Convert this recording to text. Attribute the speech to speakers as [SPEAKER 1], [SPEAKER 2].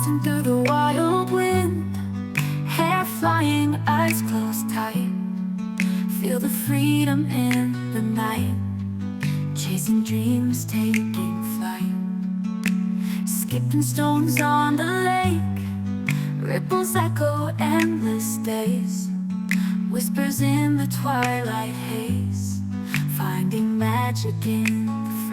[SPEAKER 1] dancing through the wild wind, hair flying, eyes closed tight. Feel the freedom in the night, chasing dreams, taking flight. Skipping stones on the lake, ripples echo endless days. Whispers in the twilight haze, finding magic in the